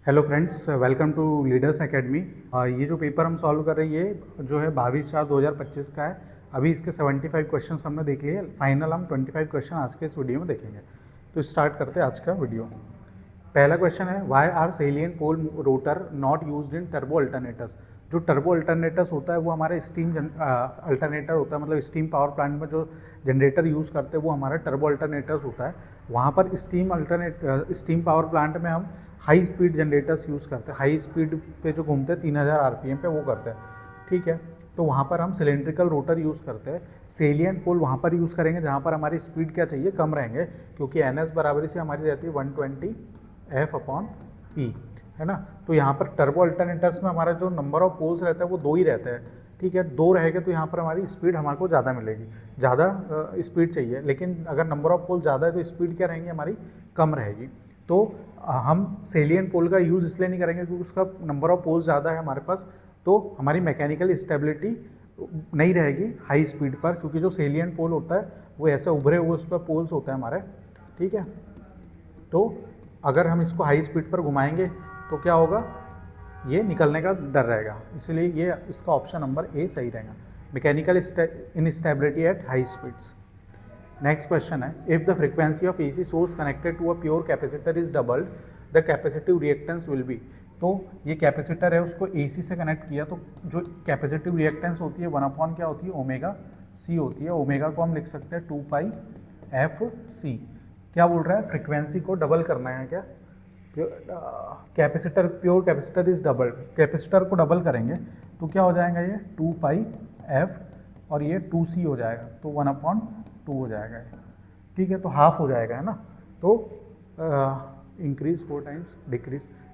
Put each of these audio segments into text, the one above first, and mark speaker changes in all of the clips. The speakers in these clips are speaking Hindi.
Speaker 1: Hello friends, welcome to leaders academy. ये जो पेपर हम सॉल्व कर रहे हैं ये जो है 22/4/2025 का है। अभी इसके 75 क्वेश्चंस हमने देख लिए। फाइनल हम 25 क्वेश्चन आज के इस वीडियो में देखेंगे। तो स्टार्ट करते हैं आज का वीडियो। पहला क्वेश्चन है, why are salient pole rotor not used in turbo alternators. जो टर्बो अल्टरनेटर्स होता है वो हमारे स्टीम अल्टरनेटर होता है, मतलब स्टीम पावर प्लांट में जो जनरेटर यूज़ करते हैं वो हमारा टर्बो अल्टरनेटर्स होता है। वहाँ पर स्टीम पावर प्लांट में हम हाई स्पीड जनरेटर्स यूज़ करते हैं। हाई स्पीड पे जो घूमते हैं 3000 आरपीएम पे वो करते हैं, ठीक है। तो वहाँ पर हम सिलेंड्रिकल रोटर यूज़ करते हैं। सेलियन पोल वहाँ पर यूज़ करेंगे जहाँ पर हमारी स्पीड क्या चाहिए, कम रहेंगे, क्योंकि NS बराबरी से हमारी रहती है 120 F/P, है ना। तो यहाँ पर टर्बो अल्टरनेटर्स में हमारा जो नंबर ऑफ पोल्स रहता है वो 2 ही रहता है, ठीक है। 2 रहेंगे तो यहाँ पर हमारी स्पीड हमारे को ज़्यादा मिलेगी, ज़्यादा स्पीड चाहिए। लेकिन अगर नंबर ऑफ पोल ज़्यादा है तो स्पीड क्या रहेंगी हमारी, कम रहेगी। तो हम सेलियन पोल का यूज़ इसलिए नहीं करेंगे क्योंकि उसका नंबर ऑफ पोल्स ज़्यादा है हमारे पास, तो हमारी मैकेनिकल स्टेबिलिटी नहीं रहेगी हाई स्पीड पर, क्योंकि जो सेलियन पोल होता है वो ऐसे उभरे हुए उस पर पोल्स होते हैं हमारे, ठीक है। तो अगर हम इसको हाई स्पीड पर घुमाएंगे तो क्या होगा, ये निकलने का डर रहेगा। इसलिए ये इसका ऑप्शन नंबर ए सही रहेगा, mechanical instability at high speeds. Next question है, if the frequency of AC source connected to a pure capacitor is doubled the capacitive reactance will be. तो ये कैपेसिटर है, उसको AC से कनेक्ट किया तो जो कैपेसिटिव रिएक्टेंस होती है 1 क्या होती है, ओमेगा C होती है। ओमेगा को हम लिख सकते हैं 2πfc। क्या बोल रहा है, फ्रीक्वेंसी को डबल करना है क्या, capacitor pure capacitor is double, capacitor को डबल करेंगे तो क्या हो जाएगा, ये 2πf और ये 2c हो जाएगा, तो 1/2 हो जाएगा, ठीक है। तो हाफ हो जाएगा, है ना। तो increase 4 times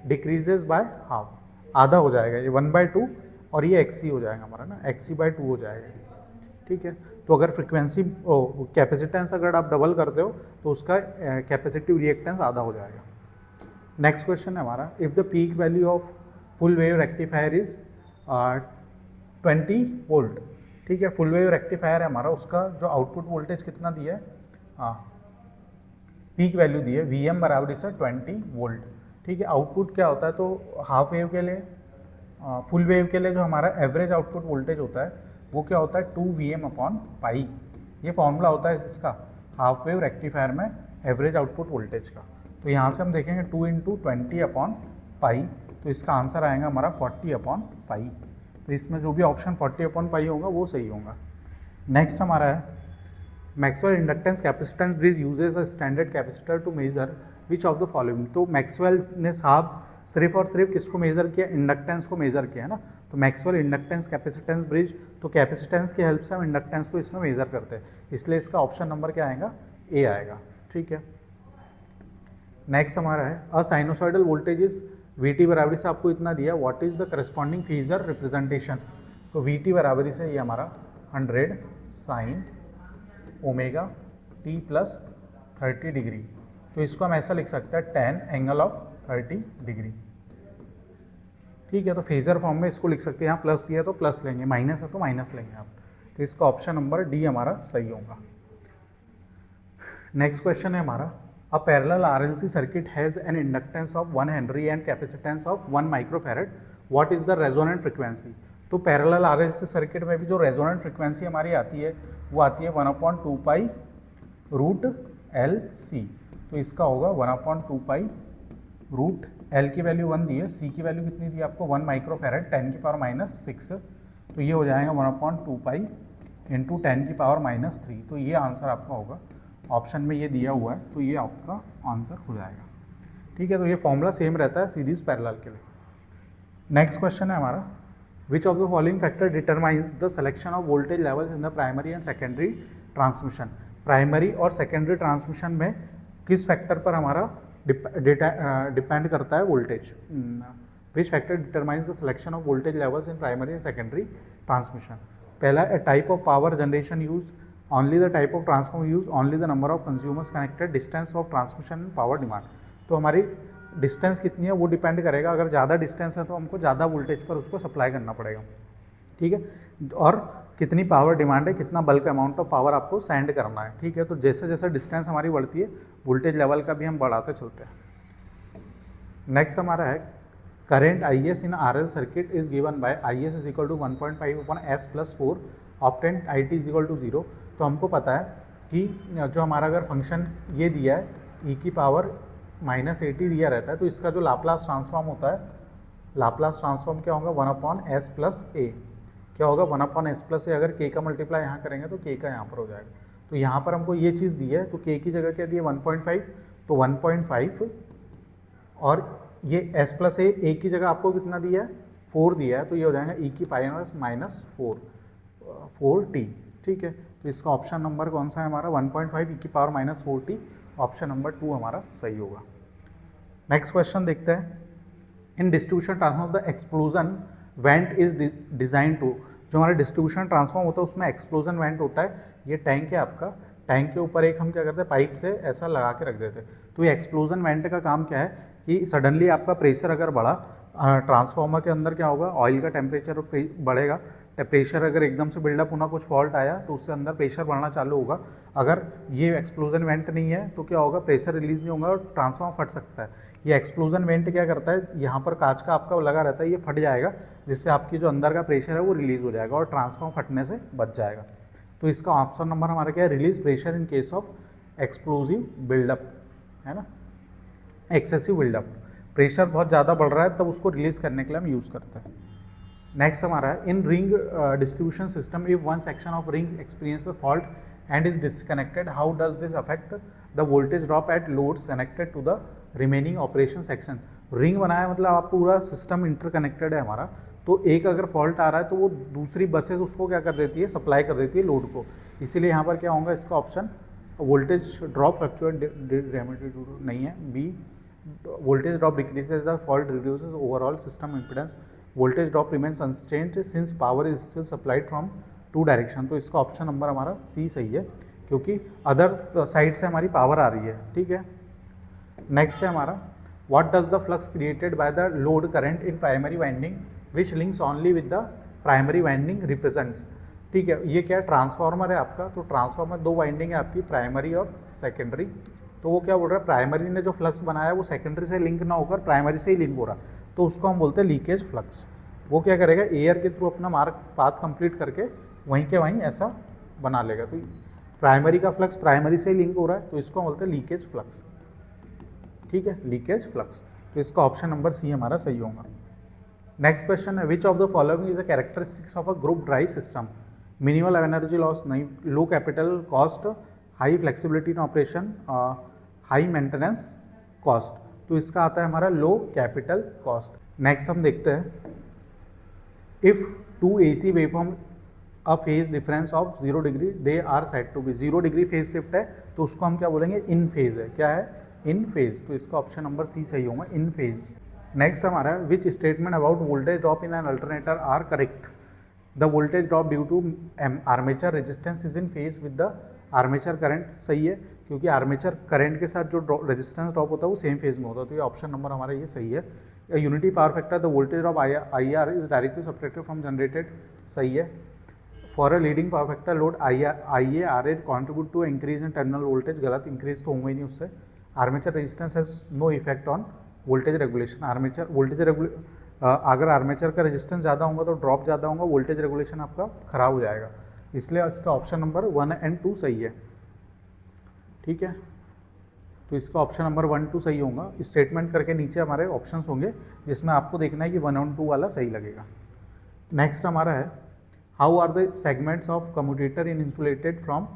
Speaker 1: decreases by half, आधा हो जाएगा ये 1/2, और ये XC हो जाएगा हमारा ना, XC/2 हो जाएगा, ठीक है। तो अगर फ्रीक्वेंसी कैपेसिटेंस अगर आप डबल करते हो तो उसका कैपेसिटिव रिएक्टेंस आधा हो जाएगा। नेक्स्ट क्वेश्चन है हमारा, if the peak value of full wave rectifier is 20 volt, ठीक है। फुल वेव रेक्टिफायर है हमारा, उसका जो आउटपुट वोल्टेज कितना दिया है, हाँ पीक वैल्यू दी है Vm बराबर से 20 वोल्ट, ठीक है। आउटपुट क्या होता है, तो हाफ वेव के लिए, फुल वेव के लिए जो हमारा एवरेज आउटपुट वोल्टेज होता है वो क्या होता है 2Vm/π। ये फॉर्मूला होता है इसका हाफ वेव रेक्टिफायर में एवरेज आउटपुट वोल्टेज का। तो यहाँ से हम देखेंगे 2 × 20/π, तो इसका आंसर आएगा हमारा 40/π। तो इसमें जो भी ऑप्शन 40/π होगा वो सही होगा। नेक्स्ट हमारा है, Maxwell inductance capacitance bridge uses a standard capacitor to measure which of the following. तो मैक्सवेल ने साहब सिर्फ और सिर्फ किसको मेजर किया, इंडक्टेंस को मेजर किया, है ना। तो मैक्सवेल इंडक्टेंस कैपेसिटेंस ब्रिज, तो कैपेसिटेंस की हेल्प से हम इंडक्टेंस को इसमें मेजर करते हैं, इसलिए इसका ऑप्शन नंबर क्या आएगा, ए आएगा, ठीक है। नेक्स्ट हमारा है, अ साइनोसॉइडल वोल्टेज इज VT बराबरी से आपको इतना दिया, what is the corresponding phasor representation. तो VT बराबरी से ये हमारा 100 sine omega t plus 30 degree. तो इसको हम ऐसा लिख सकते हैं 10 एंगल ऑफ 30 डिग्री, ठीक है। तो फेजर फॉर्म में इसको लिख सकते हैं, यहाँ प्लस दिया तो प्लस लेंगे, माइनस है तो माइनस लेंगे आप। तो इसका ऑप्शन नंबर डी हमारा सही होगा। नेक्स्ट क्वेश्चन है हमारा, A parallel RLC circuit has an inductance of 1 Henry and capacitance of 1 microfarad. What is the resonant frequency? तो पैरेलल RLC सर्किट में भी जो रेजोनेंट फ्रिक्वेंसी हमारी आती है वो आती है 1/2π√LC। तो इसका होगा 1/2π√L की वैल्यू 1 दी है, C की वैल्यू कितनी दी है आपको 1 माइक्रोफैरड 10⁻⁻6। तो ये हो जाएगा 1/2π × 10⁻⁻3। तो ये आंसर आपका होगा, ऑप्शन में ये दिया हुआ है तो ये आपका आंसर हो जाएगा, ठीक है। तो ये फॉर्मूला सेम रहता है सीरीज पैरेलल के लिए। नेक्स्ट क्वेश्चन है हमारा, which of the following factor determines the selection of voltage levels in the primary and secondary transmission. Primary और सेकेंडरी ट्रांसमिशन में किस फैक्टर पर हमारा डिपेंड करता है voltage, which factor determines the selection of voltage levels in primary and secondary transmission. पहला, A type of power generation use, only the type of transformer used, only the number of consumers connected, distance of transmission and power demand। तो हमारी डिस्टेंस कितनी है वो डिपेंड करेगा, अगर ज़्यादा डिस्टेंस है तो हमको ज़्यादा वोल्टेज पर उसको सप्लाई करना पड़ेगा, ठीक है। और कितनी पावर डिमांड है, कितना बल्क अमाउंट ऑफ पावर आपको सेंड करना है, ठीक है। तो जैसे जैसे डिस्टेंस हमारी बढ़ती है वोल्टेज लेवल का भी हम बढ़ाते चलते हैं। नेक्स्ट हमारा है, current I S in R L circuit is given by I S is equal to 1.5 upon S plus 4 ऑप्टेंट I T is equal to 0। तो हमको पता है कि जो हमारा अगर फंक्शन ये दिया है ई की पावर -80 दिया रहता है, तो इसका जो लाप्लास ट्रांसफॉर्म होता है, लाप्लास ट्रांसफॉर्म क्या होगा 1 अपॉन एस प्लस ए, क्या होगा 1 अपॉन एस प्लस ए। अगर के का मल्टीप्लाई यहाँ करेंगे तो के का यहाँ पर हो जाएगा। तो यहाँ पर हमको ये चीज़ दी है, तो के की जगह क्या दी है 1.5, तो 1.5 और ये एस प्लस ए की जगह आपको कितना दिया है 4 दिया है, तो ये हो जाएगा ई की पाई इनवर्स -4t। ठीक है, तो इसका ऑप्शन नंबर कौन सा है हमारा 1.5 ई की पावर -4t, ऑप्शन नंबर 2 हमारा सही होगा। नेक्स्ट क्वेश्चन देखते हैं। In distribution transform the explosion vent is design to, जो हमारा डिस्ट्रीब्यूशन ट्रांसफॉर्म होता है उसमें एक्सप्लोजन वेंट होता है। ये टैंक है आपका, टैंक के ऊपर एक हम क्या करते हैं पाइप से ऐसा लगा के रख देते हैं। तो ये एक्सप्लोजन वेंट का काम क्या है कि सडनली आपका प्रेशर अगर बढ़ा, ट्रांसफार्मर के अंदर क्या होगा, ऑयल का टेम्परेचर बढ़ेगा, प्रेशर अगर एकदम से बिल्डअप होना, कुछ फॉल्ट आया तो उससे अंदर प्रेशर बढ़ना चालू होगा। अगर ये एक्सप्लोजन वेंट नहीं है तो क्या होगा, प्रेशर रिलीज नहीं होगा और ट्रांसफार्मर फट सकता है। ये एक्सप्लोजन वेंट क्या करता है, यहाँ पर कांच का आपका लगा रहता है, ये फट जाएगा जिससे आपकी जो अंदर का प्रेशर है वो रिलीज हो जाएगा और ट्रांसफार्मर फटने से बच जाएगा। तो इसका ऑप्शन नंबर हमारा क्या है, release pressure in case of explosive buildup, है ना, एक्सेसिव बिल्डअप। प्रेशर बहुत ज़्यादा बढ़ रहा है तब उसको रिलीज करने के लिए हम यूज़ करते हैं। नेक्स्ट हमारा है in ring distribution system if one section of ring experience fault and is disconnected, how does this affect the voltage drop at loads connected to the remaining operation section. Ring बनाया मतलब आप पूरा सिस्टम इंटरकनेक्टेड है हमारा, तो एक अगर फॉल्ट आ रहा है तो वो दूसरी बसेस उसको क्या कर देती है, सप्लाई कर देती है लोड को। इसीलिए यहाँ पर क्या होगा, इसका ऑप्शन वोल्टेज ड्रॉप फ्लक्चुएट नहीं है, B voltage drop decreases the fault reduces overall system impedance, voltage drop remains unchanged since power is still supplied from two direction। तो इसका ऑप्शन नंबर हमारा सी सही है क्योंकि अदर साइड से हमारी पावर आ रही है। ठीक है, नेक्स्ट है हमारा what does the flux created by the load current in primary winding which links only with the primary winding represents. ठीक है, ये क्या है, ट्रांसफार्मर है आपका, तो ट्रांसफार्मर दो वाइंडिंग है आपकी, प्राइमरी और सेकेंडरी। तो वो क्या बोल रहा है, प्राइमरी ने जो फ्लक्स बनाया वो सेकेंडरी से लिंक ना होकर प्राइमरी से ही लिंक हो रहा, तो उसको हम बोलते हैं लीकेज फ्लक्स। वो क्या करेगा, एयर के थ्रू अपना मार्ग पाथ कंप्लीट करके वहीं के वहीं ऐसा बना लेगा। तो प्राइमरी का फ्लक्स प्राइमरी से ही लिंक हो रहा है, तो इसको हम बोलते हैं लीकेज फ्लक्स। ठीक है, लीकेज फ्लक्स। तो इसका ऑप्शन नंबर सी हमारा सही होगा। नेक्स्ट क्वेश्चन है which of the following is a characteristics of a group drive system, minimal energy loss नहीं, low capital cost, high flexibility in operation, high maintenance cost. तो इसका आता है हमारा लो कैपिटल कॉस्ट। नेक्स्ट हम देखते हैं if two AC waveform a phase difference of 0 degree they are said to be, 0 degree phase shift है तो उसको हम क्या बोलेंगे, इन फेज है। क्या है, इन फेज। तो इसका ऑप्शन नंबर सी सही होगा, इन फेज। नेक्स्ट हमारा which statement about voltage drop in an alternator are correct, the voltage drop due to armature resistance is in phase with the armature current. सही है, क्योंकि आर्मेचर करंट के साथ जो रेजिस्टेंस ड्रॉप होता है वो सेम फेज में होता है, तो ये ऑप्शन नंबर हमारा ये सही है। Unity power factor the voltage of I R is directly subtracted from generated. सही है। For a leading power factor load I A R A contribute to increase in terminal voltage, गलत, इंक्रीज तो होंगे ही नहीं उससे। Armature resistance has no effect on voltage regulation. Armature voltage अगर आर्मेचर का रेजिस्टेंस ज़्यादा होगा तो ड्रॉप ज़्यादा होगा, वोल्टेज रेगुलेशन आपका खराब हो जाएगा, इसलिए इसका ऑप्शन नंबर 1 एंड 2 सही है। ठीक है, तो इसका ऑप्शन नंबर 1, 2 सही होगा। स्टेटमेंट करके नीचे हमारे ऑप्शंस होंगे जिसमें आपको देखना है कि 1 और 2 वाला सही लगेगा। नेक्स्ट हमारा है how are the segments of commutator in insulated from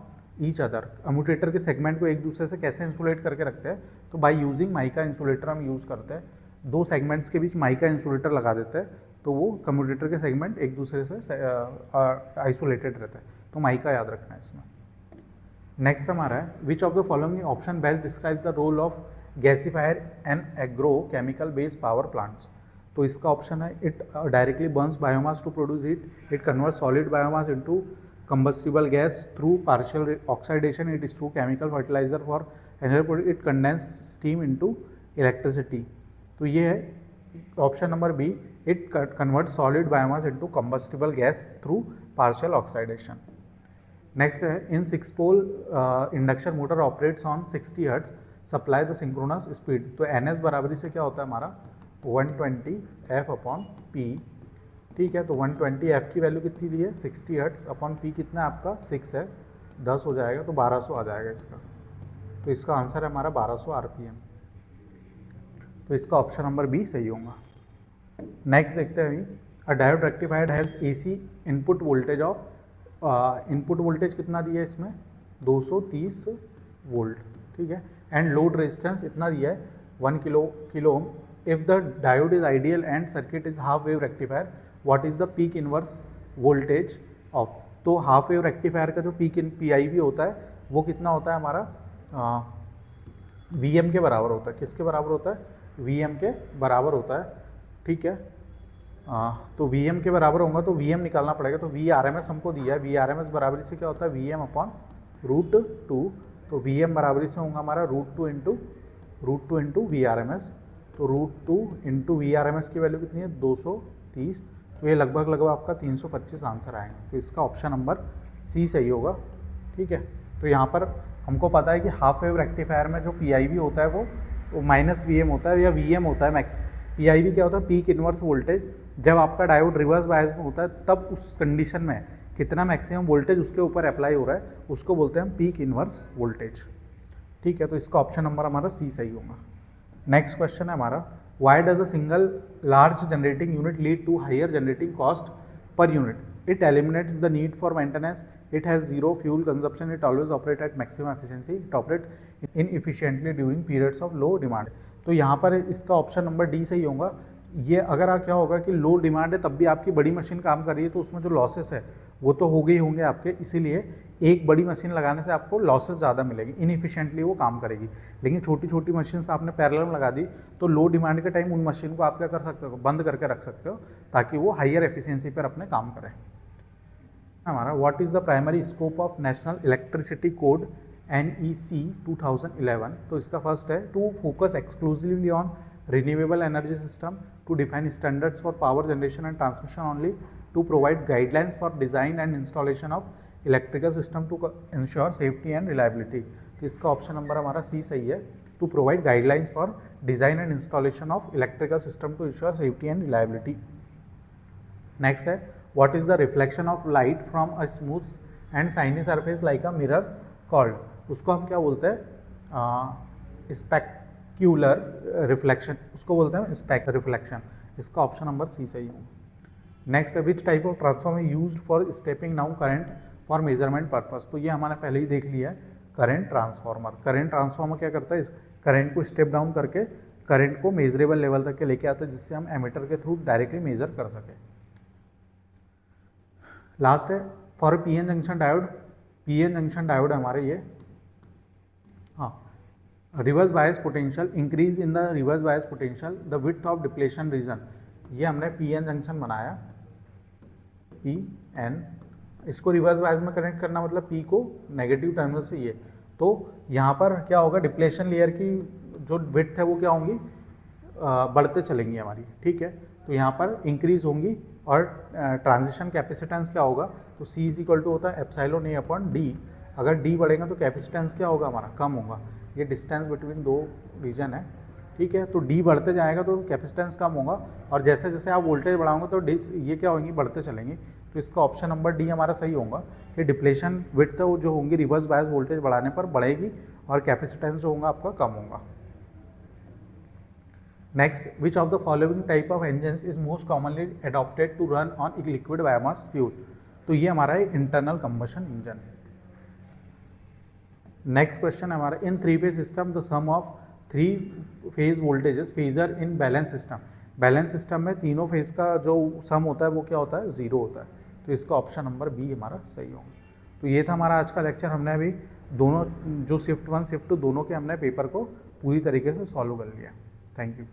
Speaker 1: each other. Commutator के सेगमेंट को एक दूसरे से कैसे इंसुलेट करके रखते हैं, तो बाय यूजिंग माइका इंसुलेटर हम यूज़ करते हैं। दो सेगमेंट्स के बीच माइका इंसुलेटर लगा देते हैं तो वो कम्यूटेटर के सेगमेंट एक दूसरे से आइसोलेटेड रहता है, तो माइका याद रखना है इसमें। नेक्स्ट हमारा है which of the following option best describe the role of gasifier and agro chemical based power plants. तो इसका ऑप्शन है it directly burns biomass to produce heat, it convert solid biomass into combustible gas through partial oxidation, it is through chemical fertiliser for energy, it condense steam into electricity. तो ये है option number B, it convert solid biomass into combustible gas through partial oxidation. Next है in 6 pole induction motor operates on 60 hertz, supply the synchronous speed. तो NS बराबरी से क्या होता है हमारा 120 F P, ठीक है। तो 120 F की वैल्यू कितनी दी है 60 हर्ट्स अपॉन P कितना है आपका 6 है, 10 हो जाएगा तो 1200 आ जाएगा इसका। तो इसका आंसर है हमारा 1200 RPM। तो इसका ऑप्शन नंबर बी सही होगा। नेक्स्ट देखते हैं अभी, अ diode rectifier has AC input voltage of, input voltage कितना दिया है इसमें 230 वोल्ट, ठीक है। एंड लोड रेजिस्टेंस इतना दिया है 1 kilo ohm. If the diode is ideal and circuit is half wave rectifier, what is the peak inverse voltage of. तो हाफ वेव रेक्टिफायर का जो पीक इन PIV होता है वो कितना होता है हमारा VM के बराबर होता है। किसके बराबर होता है VM के बराबर होता है, ठीक है। तो VM के बराबर होगा तो VM निकालना पड़ेगा। तो VRMS हमको दिया है, VRMS बराबरी से क्या होता है VM अपॉन √2। तो VM बराबरी से होगा हमारा √2 इंटू VRMS। तो √2 इंटू VRMS की वैल्यू कितनी है 230। तो ये लगभग आपका 325 आंसर आएंगे। तो इसका ऑप्शन नंबर सी सही होगा, ठीक है। तो यहाँ पर हमको पता है कि हाफ वेव रेक्टिफायर में जो PIV होता है वो -VM होता है या VM होता है मैक्स। PIV क्या होता है पीक इनवर्स वोल्टेज। जब आपका डायोड रिवर्स बायस में होता है तब उस कंडीशन में कितना मैक्सिमम वोल्टेज उसके ऊपर अप्लाई हो रहा है उसको बोलते हैं हम पीक इनवर्स वोल्टेज, ठीक है। तो इसका ऑप्शन नंबर हमारा सी सही होगा। नेक्स्ट क्वेश्चन है हमारा, why does a single large generating unit lead to higher generating cost per unit. It eliminates the need for maintenance, it has zero fuel consumption, it always operate at maximum efficiency, it operate inefficiently during periods of low demand. तो यहाँ पर इसका ऑप्शन नंबर डी सही होगा। ये अगर क्या होगा कि लो डिमांड है तब भी आपकी बड़ी मशीन काम कर रही है तो उसमें जो लॉसेस है वो तो हो गए होंगे आपके, इसीलिए एक बड़ी मशीन लगाने से आपको लॉसेस ज़्यादा मिलेगी, इनएफिशिएंटली वो काम करेगी। लेकिन छोटी छोटी मशीन आपने पैरेलल में लगा दी तो लो डिमांड के टाइम उन मशीन को आप क्या कर सकते हो बंद करके रख सकते हो ताकि वो हायर एफिशिएंसी पर अपने काम करें। हमारा व्हाट इज़ द प्राइमरी स्कोप ऑफ नेशनल इलेक्ट्रिसिटी कोड NEC 2011। तो इसका फर्स्ट है to focus exclusively on renewable energy system, to define standards for power generation and transmission only, to provide guidelines for design and installation of electrical system to ensure safety and reliability। तो इसका ऑप्शन नंबर हमारा सी सही है, to provide guidelines for design and installation of electrical system to ensure safety and reliability। Next है what is the reflection of light from a smooth and shiny surface like a mirror called। उसको हम क्या बोलते हैं स्पेक्युलर रिफ्लेक्शन, उसको बोलते हैं स्पेक रिफ्लेक्शन। इसका ऑप्शन नंबर सी सही होगा। नेक्स्ट है which type of transformer used for stepping down current for measurement purpose. तो ये हमारे पहले ही देख लिया है करंट ट्रांसफॉर्मर। करंट ट्रांसफॉर्मर क्या करता है, इस करंट को स्टेप डाउन करके करंट को मेजरेबल लेवल तक के लेके आता है जिससे हम एमीटर के थ्रू डायरेक्टली मेजर कर सके। लास्ट है for PN junction diode, PN junction diode हमारे ये, हाँ, reverse bias potential, increase in the reverse bias potential, the width of depletion region. ये हमने PN जंक्शन बनाया, PN, इसको रिवर्स बायस में कनेक्ट करना मतलब P को नेगेटिव टर्मिनल से ये। तो यहाँ पर क्या होगा, डिप्लेशन लेयर की जो विड्थ है वो क्या होंगी, बढ़ते चलेंगी हमारी, ठीक है। तो यहाँ पर इंक्रीज होंगी और ट्रांजिशन कैपेसिटेंस क्या होगा, तो C इज इक्वल टू होता है एप्सिलॉन A अपॉन D। अगर D बढ़ेगा तो कैपेसिटेंस क्या होगा हमारा, कम होगा। ये डिस्टेंस बिटवीन दो रीजन है, ठीक है। तो D बढ़ते जाएगा तो कैपेसिटेंस कम होगा और जैसे जैसे आप वोल्टेज बढ़ाओगे तो ये क्या होंगी, बढ़ते चलेंगी। तो इसका ऑप्शन नंबर डी हमारा सही होगा कि डिप्लेशन विड्थ जो होंगी रिवर्स बायस वोल्टेज बढ़ाने पर बढ़ेगी और कैपेसिटेंस जो होगा आपका कम होगा। Next, which of the following type of engines is most commonly adopted to run on liquid biomass fuel. तो ये हमारा है internal combustion engine. Next question हमारा, in 3 phase system the sum of 3 phase voltages phasor in balance system. Balance system में तीनों फेज का जो सम होता है वो क्या होता है, 0 होता है। तो इसका ऑप्शन नंबर बी हमारा सही होगा। तो ये था हमारा आज का लेक्चर। हमने अभी दोनों जो शिफ्ट 1 शिफ्ट 2 दोनों के हमने पेपर को पूरी तरीके से सॉल्व कर लिया। Thank you.